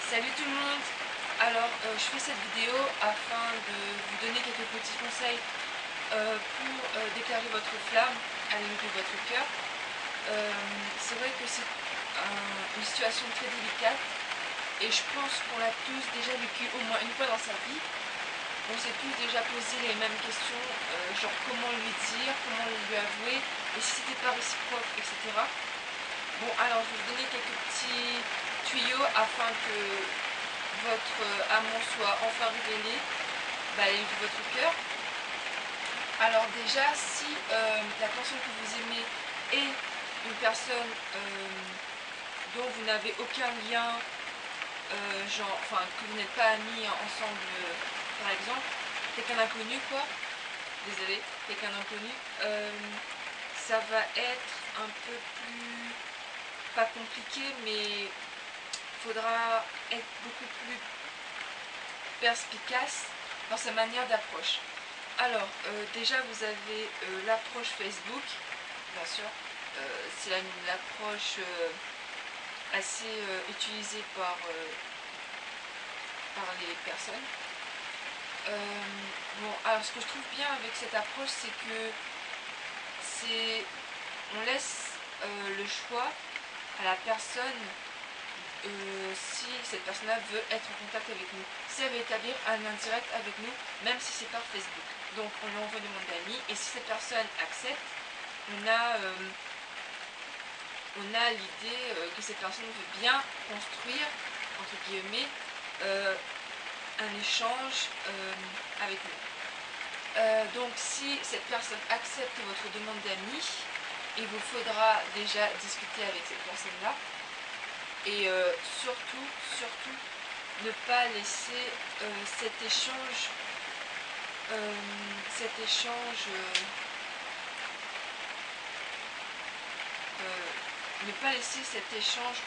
Salut tout le monde. Alors je fais cette vidéo afin de vous donner quelques petits conseils pour déclarer votre flamme à la limite de votre cœur. C'est vrai que c'est une situation très délicate et je pense qu'on l'a tous déjà vécu au moins une fois dans sa vie. On s'est tous déjà posé les mêmes questions, genre comment lui dire, comment lui avouer, et si c'était pas réciproque, etc. Bon, alors je vais vous donner quelques petits tuyaux afin que votre amour soit enfin révélé de votre cœur. Alors déjà, si la personne que vous aimez est une personne dont vous n'avez aucun lien, que vous n'êtes pas amis ensemble, par exemple, quelqu'un d'inconnu quoi, désolé, quelqu'un d'inconnu, ça va être un peu plus, pas compliqué, mais il faudra être beaucoup plus perspicace dans sa manière d'approche. Alors, déjà vous avez l'approche Facebook, bien sûr, c'est l'approche assez utilisée par les personnes. Bon, alors ce que je trouve bien avec cette approche, c'est que on laisse le choix à la personne si cette personne-là veut être en contact avec nous, si elle veut établir un lien direct avec nous, même si c'est par Facebook. Donc on lui envoie une demande d'amis et si cette personne accepte, on a l'idée que cette personne veut bien construire, entre guillemets, un échange avec nous. Donc si cette personne accepte votre demande d'amis, il vous faudra déjà discuter avec cette personne-là. Et surtout, ne pas laisser cet échange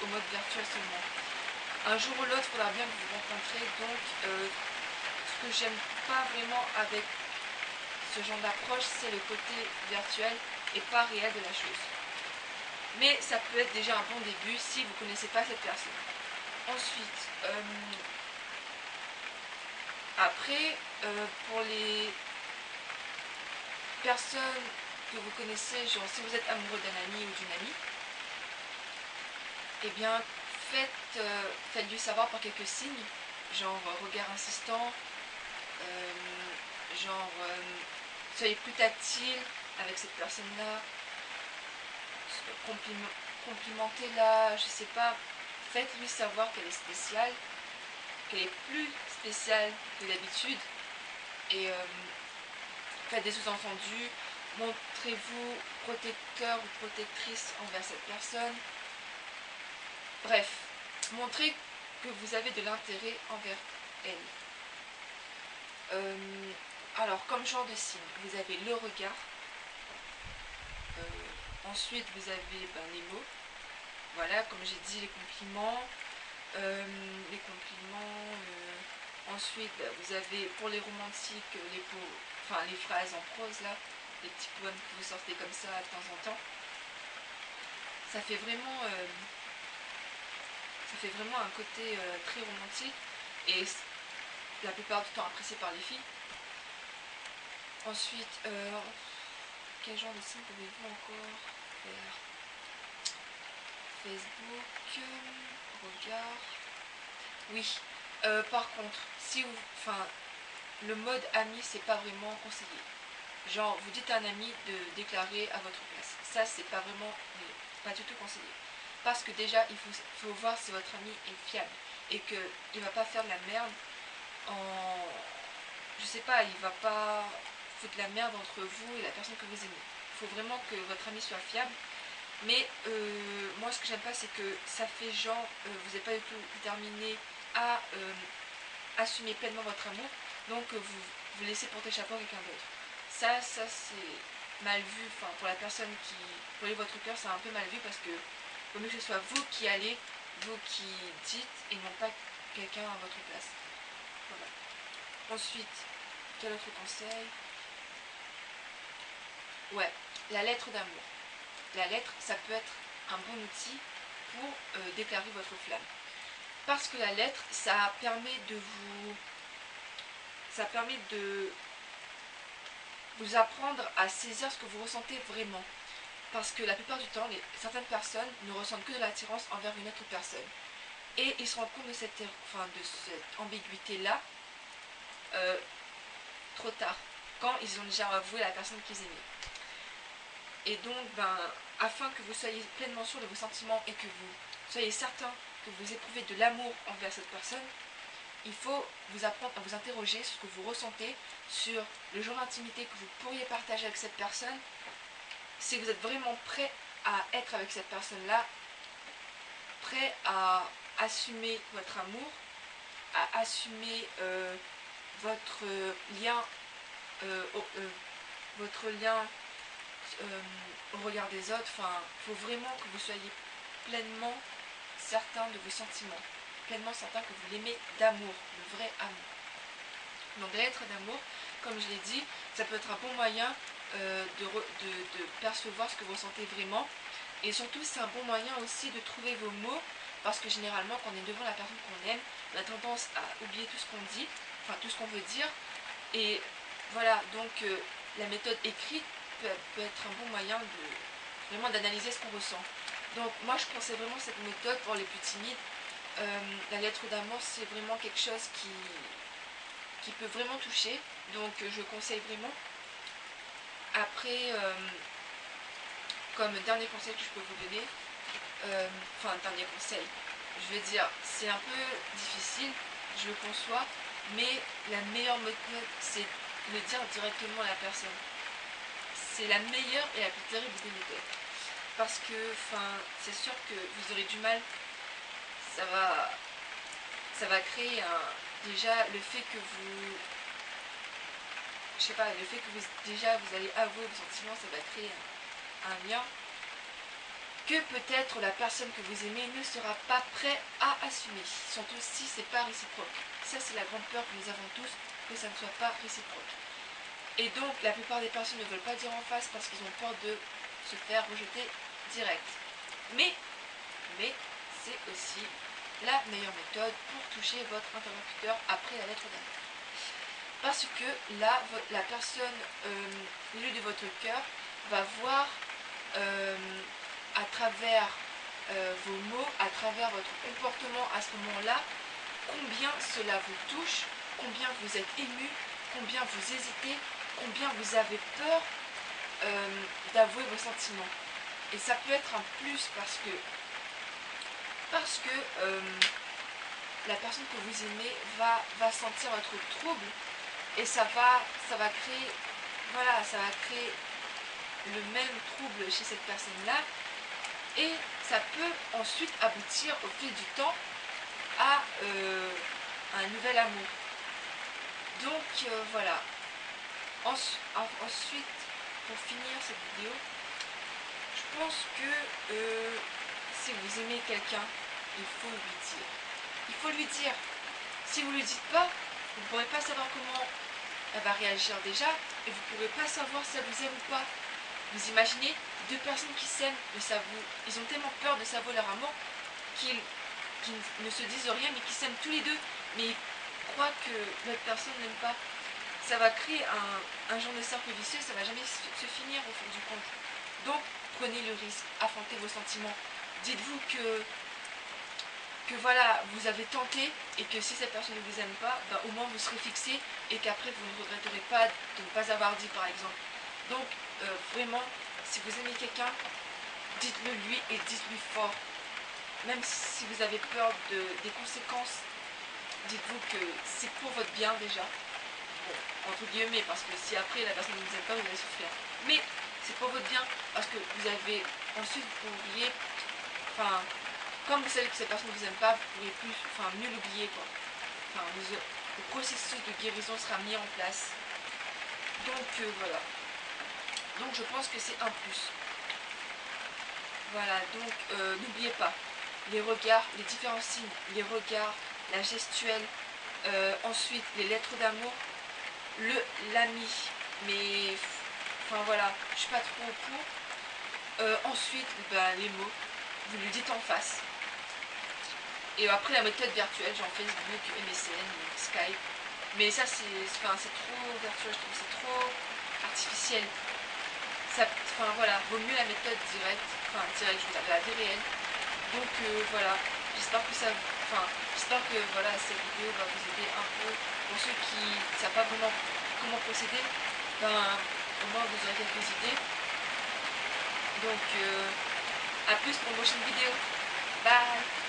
au mode virtuel seulement. Un jour ou l'autre, il faudra bien que vous vous rencontrez. Donc, ce que j'aime pas vraiment avec ce genre d'approche, c'est le côté virtuel et pas réel de la chose. Mais ça peut être déjà un bon début si vous ne connaissez pas cette personne. Ensuite, après, pour les personnes que vous connaissez, genre si vous êtes amoureux d'un ami ou d'une amie, eh bien faites-lui savoir par quelques signes, genre regard insistant, soyez plus tactile avec cette personne-là, complimentez-la, je sais pas, faites-lui savoir qu'elle est spéciale, qu'elle est plus spéciale que d'habitude, et faites des sous-entendus, montrez-vous protecteur ou protectrice envers cette personne. Bref, montrez que vous avez de l'intérêt envers elle. Alors, comme genre de signe, vous avez le regard. Ensuite, vous avez les mots. Voilà, comme j'ai dit, les compliments. Ensuite, vous avez pour les romantiques les phrases en prose là, les petits poèmes que vous sortez comme ça de temps en temps. Ça fait vraiment un côté très romantique et la plupart du temps apprécié par les filles. Ensuite, quel genre de signe pouvez-vous encore faire? Facebook, regard. Oui, par contre, si vous, le mode ami, c'est pas vraiment conseillé. Genre, vous dites à un ami de déclarer à votre place. Ça, c'est pas du tout conseillé. Parce que déjà, il faut voir si votre ami est fiable et qu'il va pas faire de la merde je sais pas, il va pas foutre de la merde entre vous et la personne que vous aimez. Il faut vraiment que votre ami soit fiable. Mais moi, ce que j'aime pas, c'est que ça fait genre, vous n'êtes pas du tout déterminé à assumer pleinement votre amour, donc vous laissez porter chapeau à quelqu'un d'autre. Ça c'est mal vu, pour la personne qui voyez votre cœur, c'est un peu mal vu parce que vaut mieux que ce soit vous qui allez, vous qui dites et non pas quelqu'un à votre place. Voilà. Ensuite, quel autre conseil? Ouais, la lettre d'amour. La lettre, ça peut être un bon outil pour déclarer votre flamme. Parce que la lettre, ça permet de vous apprendre à saisir ce que vous ressentez vraiment. Parce que la plupart du temps, certaines personnes ne ressentent que de l'attirance envers une autre personne. Et ils se rendent compte de cette ambiguïté-là trop tard, quand ils ont déjà avoué la personne qu'ils aimaient. Et donc, afin que vous soyez pleinement sûr de vos sentiments et que vous soyez certain que vous éprouvez de l'amour envers cette personne, il faut vous apprendre à vous interroger sur ce que vous ressentez, sur le genre d'intimité que vous pourriez partager avec cette personne, si vous êtes vraiment prêt à être avec cette personne-là, prêt à assumer votre amour, à assumer votre lien au regard des autres. Enfin, il faut vraiment que vous soyez pleinement certain de vos sentiments, pleinement certain que vous l'aimez d'amour, le vrai amour. Donc les lettres d'amour, comme je l'ai dit, ça peut être un bon moyen de percevoir ce que vous ressentez vraiment. Et surtout, c'est un bon moyen aussi de trouver vos mots, parce que généralement, quand on est devant la personne qu'on aime, on a tendance à oublier tout ce qu'on dit, enfin tout ce qu'on veut dire. Et voilà, donc la méthode écrite peut être un bon moyen vraiment d'analyser ce qu'on ressent. Donc moi, je conseille vraiment cette méthode pour les plus timides. La lettre d'amour, c'est vraiment quelque chose qui peut vraiment toucher, donc je conseille vraiment. Après, comme dernier conseil que je peux vous donner, dernier conseil, je veux dire, c'est un peu difficile, je le conçois, mais la meilleure méthode, c'est de le dire directement à la personne. C'est la meilleure et la plus terrible des méthodes. Parce que, c'est sûr que vous aurez du mal, ça va créer déjà le fait que vous... Je sais pas, le fait que vous allez avouer vos sentiments, ça va créer un lien que peut-être la personne que vous aimez ne sera pas prêt à assumer. Surtout si c'est pas réciproque. Ça, c'est la grande peur que nous avons tous, que ça ne soit pas réciproque. Et donc, la plupart des personnes ne veulent pas dire en face parce qu'ils ont peur de se faire rejeter direct. Mais c'est aussi la meilleure méthode pour toucher votre interlocuteur après la lettre d'amour. Parce que là, la personne, l'élu de votre cœur, va voir à travers vos mots, à travers votre comportement à ce moment-là, combien cela vous touche, combien vous êtes ému, combien vous hésitez, combien vous avez peur d'avouer vos sentiments. Et ça peut être un plus parce que la personne que vous aimez va sentir votre trouble et ça va créer, voilà, ça va créer le même trouble chez cette personne-là et ça peut ensuite aboutir au fil du temps à un nouvel amour. Donc voilà. Ensuite, pour finir cette vidéo, je pense que si vous aimez quelqu'un, il faut lui dire. Il faut lui dire. Si vous ne lui dites pas, vous ne pourrez pas savoir comment elle va réagir déjà et vous ne pourrez pas savoir si elle vous aime ou pas. Vous imaginez deux personnes qui s'aiment, ils ont tellement peur de s'avouer leur amour qu'ils ne se disent rien mais qui s'aiment tous les deux, mais ils croient que l'autre personne n'aime pas. Ça va créer un genre de cercle vicieux, ça ne va jamais se finir au fond du compte. Donc prenez le risque, affrontez vos sentiments. Dites-vous que voilà, vous avez tenté et que si cette personne ne vous aime pas, au moins vous serez fixé et qu'après vous ne regretterez pas de ne pas avoir dit par exemple. Donc vraiment, si vous aimez quelqu'un, dites-le lui et dites-lui fort. Même si vous avez peur des conséquences, dites-vous que c'est pour votre bien déjà. Bon, entre guillemets, parce que si après la personne ne vous aime pas, vous allez souffrir. Mais c'est pour votre bien, parce que vous avez ensuite, vous pourriez, comme vous savez que cette personne ne vous aime pas, vous pourrez mieux l'oublier, quoi. Le processus de guérison sera mis en place. Donc voilà. Donc je pense que c'est un plus. Voilà, donc n'oubliez pas, les regards, les différents signes, les regards, la gestuelle, ensuite les lettres d'amour, l'ami, mais voilà, je suis pas trop pour. Ensuite, les mots, vous lui dites en face. Et après la méthode virtuelle, genre Facebook, MSN, Skype. Mais ça c'est trop virtuel, je trouve, c'est trop artificiel. Ça, voilà, vaut mieux la méthode directe, je veux dire, la vie réelle. Donc voilà, j'espère que voilà, cette vidéo va vous aider un peu. Pour ceux qui ne savent pas vraiment comment procéder, au moins vous aurez quelques idées. Donc à plus pour une prochaine vidéo. Bye.